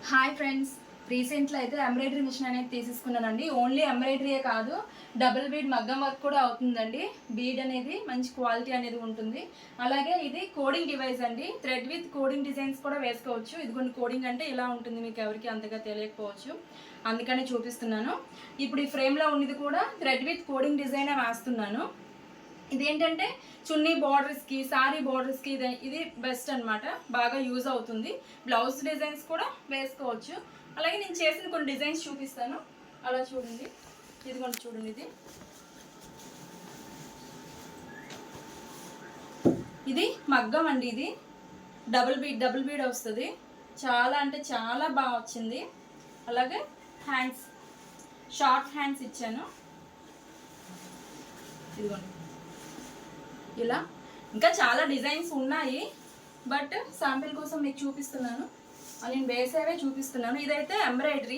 Hi friends, రీసెంట్లో అయితే embroidery machine అనేది తీసేసుకున్నానండి. Only ఎంబ్రాయిడరీయే కాదు, డబుల్ బీడ్ మగ్గం వర్క్ కూడా అవుతుందండి. బీడ్ అనేది మంచి క్వాలిటీ అనేది ఉంటుంది. అలాగే ఇది కోడింగ్ డివైస్ అండి. థ్రెడ్ విత్ కోడింగ్ డిజైన్స్ కూడా వేసుకోవచ్చు. ఇదిగోండి, కోడింగ్ అంటే ఇలా ఉంటుంది, మీకు ఎవరికి అంతగా తెలియకపోవచ్చు, అందుకనే చూపిస్తున్నాను. ఇప్పుడు ఈ ఫ్రేమ్లో ఉన్నది కూడా థ్రెడ్ విత్ కోడింగ్ డిజైనే వేస్తున్నాను. ఇదేంటంటే చున్నీ బార్డర్స్కి, సారీ బార్డర్స్కి ఇది బెస్ట్ అనమాట, బాగా యూజ్ అవుతుంది. బ్లౌజ్ డిజైన్స్ కూడా వేసుకోవచ్చు. అలాగే నేను చేసిన కొన్ని డిజైన్స్ చూపిస్తాను, అలా చూడండి. ఇది కూడా చూడండి, ఇది మగ్గం అండి. ఇది డబుల్ బీడ్ వస్తుంది. చాలా అంటే చాలా బాగా వచ్చింది. అలాగే హ్యాండ్స్, షార్ట్ హ్యాండ్స్ ఇచ్చాను. ఇదిగోండి ఇలా. ఇంకా చాలా డిజైన్స్ ఉన్నాయి, బట్ శాంపిల్ కోసం మీకు చూపిస్తున్నాను. నేను వేసేవే చూపిస్తున్నాను. ఇదైతే ఎంబ్రాయిడరీ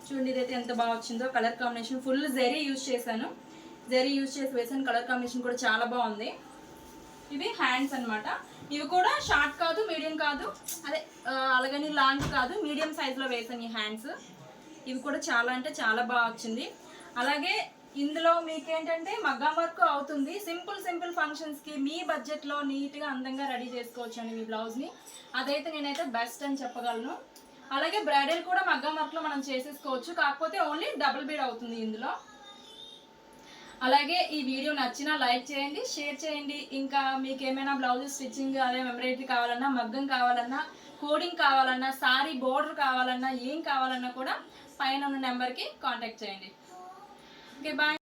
చూడండి, ఇదైతే ఎంత బాగా వచ్చిందో. Colour combination full zari use చేశాను. జరీ యూజ్ చేసి వేసాను. కలర్ కాంబినేషన్ కూడా చాలా బాగుంది. ఇవి హ్యాండ్స్ అనమాట. ఇవి కూడా షార్ట్ కాదు, మీడియం కాదు, అదే అలాగని లాంగ్ కాదు, మీడియం సైజులో వేసాను ఈ హ్యాండ్స్. ఇవి కూడా చాలా అంటే చాలా బాగా వచ్చింది. అలాగే ఇందులో మీకేంటంటే మగ్గం వర్క్ అవుతుంది. సింపుల్ ఫంక్షన్స్కి మీ బడ్జెట్లో నీట్గా అందంగా రెడీ చేసుకోవచ్చు అండి మీ బ్లౌజ్ని. అదైతే నేనైతే బెస్ట్ అని చెప్పగలను. అలాగే బ్రైడల్ కూడా మగ్గం వర్క్లో మనం చేసేసుకోవచ్చు, కాకపోతే ఓన్లీ డబుల్ బీడ్ అవుతుంది ఇందులో. అలాగే ఈ వీడియో నచ్చినా లైక్ చేయండి, షేర్ చేయండి. ఇంకా మీకు ఏమైనా బ్లౌజ్ స్టిచ్చింగ్, అదే ఎంబ్రాయిడరీ కావాలన్నా, మగ్గం కావాలన్నా, కోడింగ్ కావాలన్నా, సారీ బోర్డర్ కావాలన్నా, ఏం కావాలన్నా కూడా పైన ఉన్న నెంబర్కి కాంటాక్ట్ చేయండి. Okay, bye.